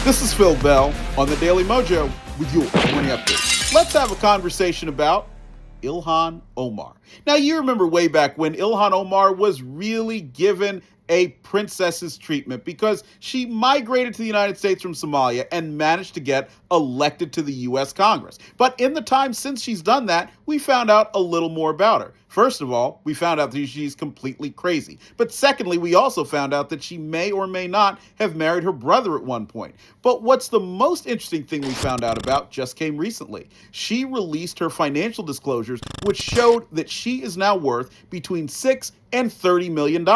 This is Phil Bell on the Daily Mojo with your morning update. Let's have a conversation about Ilhan Omar. Now, you remember way back when Ilhan Omar was really given a princess's treatment because she migrated to the United States from Somalia and managed to get elected to the U.S. Congress. But in the time since she's done that, we found out a little more about her. First of all, we found out that she's completely crazy. But secondly, we also found out that she may or may not have married her brother at one point. But what's the most interesting thing we found out about just came recently. She released her financial disclosures, which showed that she is now worth between $6 and $30 million.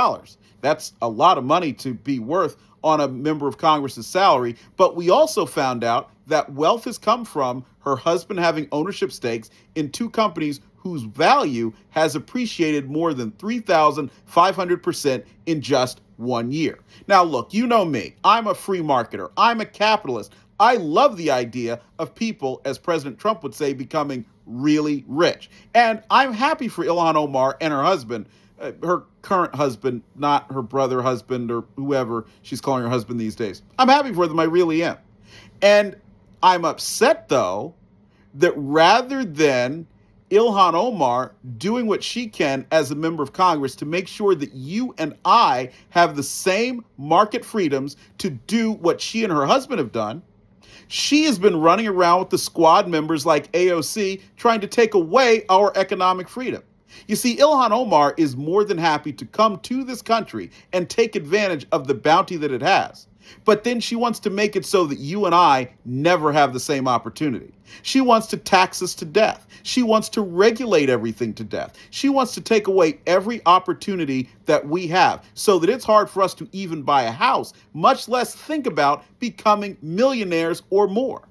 That's a lot of money to be worth on a member of Congress's salary. But we also found out that wealth has come from her husband having ownership stakes in two companies whose value has appreciated more than 3,500% in just 1 year. Now, look, you know me. I'm a free marketer. I'm a capitalist. I love the idea of people, as President Trump would say, becoming really rich. And I'm happy for Ilhan Omar and her husband, her current husband, not her brother husband or whoever she's calling her husband these days. I'm happy for them. I really am. And I'm upset, though, that rather than Ilhan Omar doing what she can as a member of Congress to make sure that you and I have the same market freedoms to do what she and her husband have done, she has been running around with the squad members like AOC trying to take away our economic freedom. You see, Ilhan Omar is more than happy to come to this country and take advantage of the bounty that it has. But then she wants to make it so that you and I never have the same opportunity. She wants to tax us to death. She wants to regulate everything to death. She wants to take away every opportunity that we have so that it's hard for us to even buy a house, much less think about becoming millionaires or more.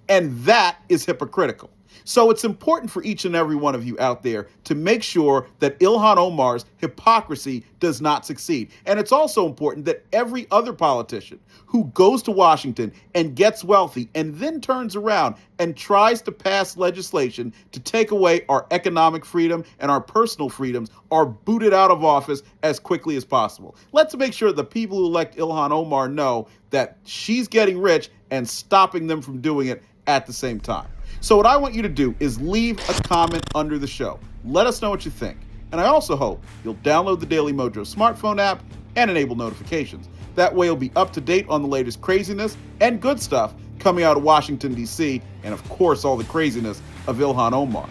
And that is hypocritical. So it's important for each and every one of you out there to make sure that Ilhan Omar's hypocrisy does not succeed. And it's also important that every other politician who goes to Washington and gets wealthy and then turns around and tries to pass legislation to take away our economic freedom and our personal freedoms are booted out of office as quickly as possible. Let's make sure the people who elect Ilhan Omar know that she's getting rich and stopping them from doing it at the same time. So what I want you to do is leave a comment under the show. Let us know what you think. And I also hope you'll download the Daily Mojo smartphone app and enable notifications. That way you'll be up to date on the latest craziness and good stuff coming out of Washington, D.C., and of course all the craziness of Ilhan Omar.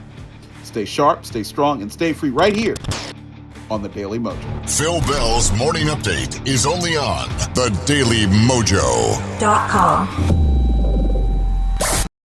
Stay sharp, stay strong, and stay free right here on the Daily Mojo. Phil Bell's Morning Update is only on the dailymojo.com.